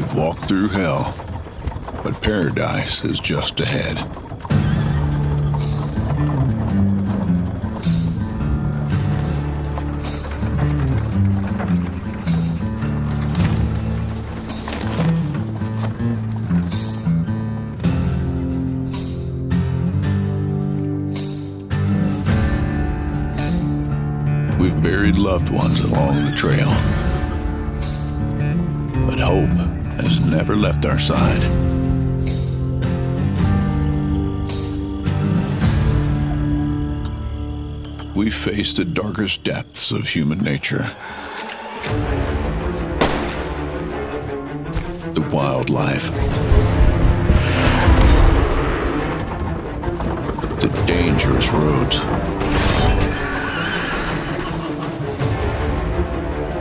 We've walked through hell, but paradise is just ahead. We've buried loved ones along the trail, but hope has never left our side. We face the darkest depths of human nature. The wildlife. The dangerous roads.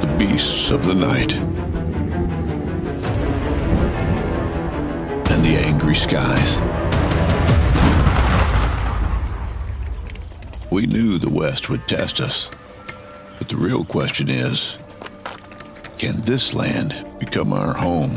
The beasts of the night. And the angry skies. We knew the West would test us, but the real question is, can this land become our home?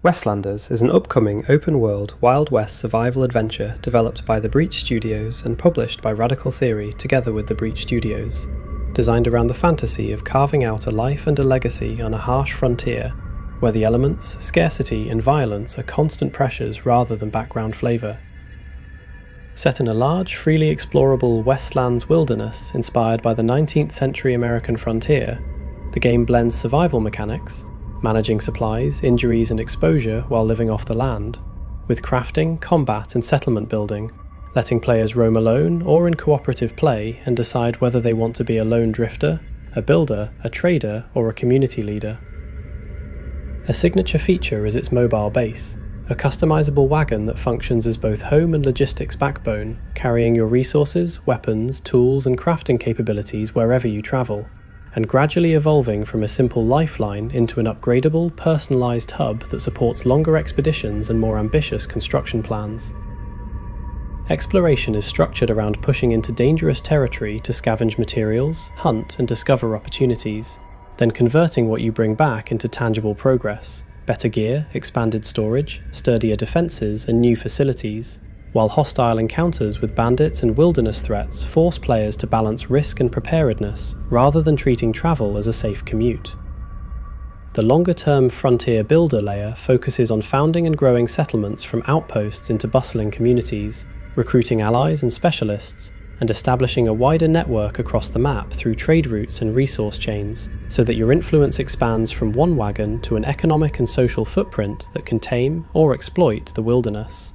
Westlanders is an upcoming open-world Wild West survival adventure developed by the Breach Studios and published by Radical Theory together with the Breach Studios, designed around the fantasy of carving out a life and a legacy on a harsh frontier, where the elements, scarcity and violence are constant pressures rather than background flavour. Set in a large, freely explorable Westlands wilderness inspired by the 19th century American frontier, the game blends survival mechanics, managing supplies, injuries and exposure while living off the land, with crafting, combat and settlement building, letting players roam alone or in cooperative play and decide whether they want to be a lone drifter, a builder, a trader or a community leader. A signature feature is its mobile base, a customizable wagon that functions as both home and logistics backbone, carrying your resources, weapons, tools and crafting capabilities wherever you travel, and gradually evolving from a simple lifeline into an upgradable, personalised hub that supports longer expeditions and more ambitious construction plans. Exploration is structured around pushing into dangerous territory to scavenge materials, hunt and discover opportunities, then converting what you bring back into tangible progress, better gear, expanded storage, sturdier defences and new facilities, while hostile encounters with bandits and wilderness threats force players to balance risk and preparedness rather than treating travel as a safe commute. The longer-term Frontier Builder layer focuses on founding and growing settlements from outposts into bustling communities, recruiting allies and specialists, and establishing a wider network across the map through trade routes and resource chains, so that your influence expands from one wagon to an economic and social footprint that can tame or exploit the wilderness.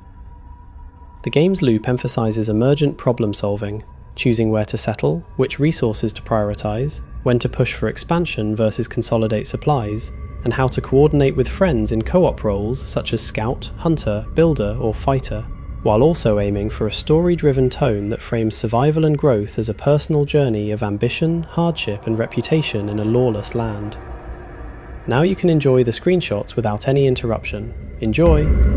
The game's loop emphasises emergent problem solving, choosing where to settle, which resources to prioritise, when to push for expansion versus consolidate supplies, and how to coordinate with friends in co-op roles such as scout, hunter, builder or fighter, while also aiming for a story-driven tone that frames survival and growth as a personal journey of ambition, hardship and reputation in a lawless land. Now you can enjoy the screenshots without any interruption. Enjoy!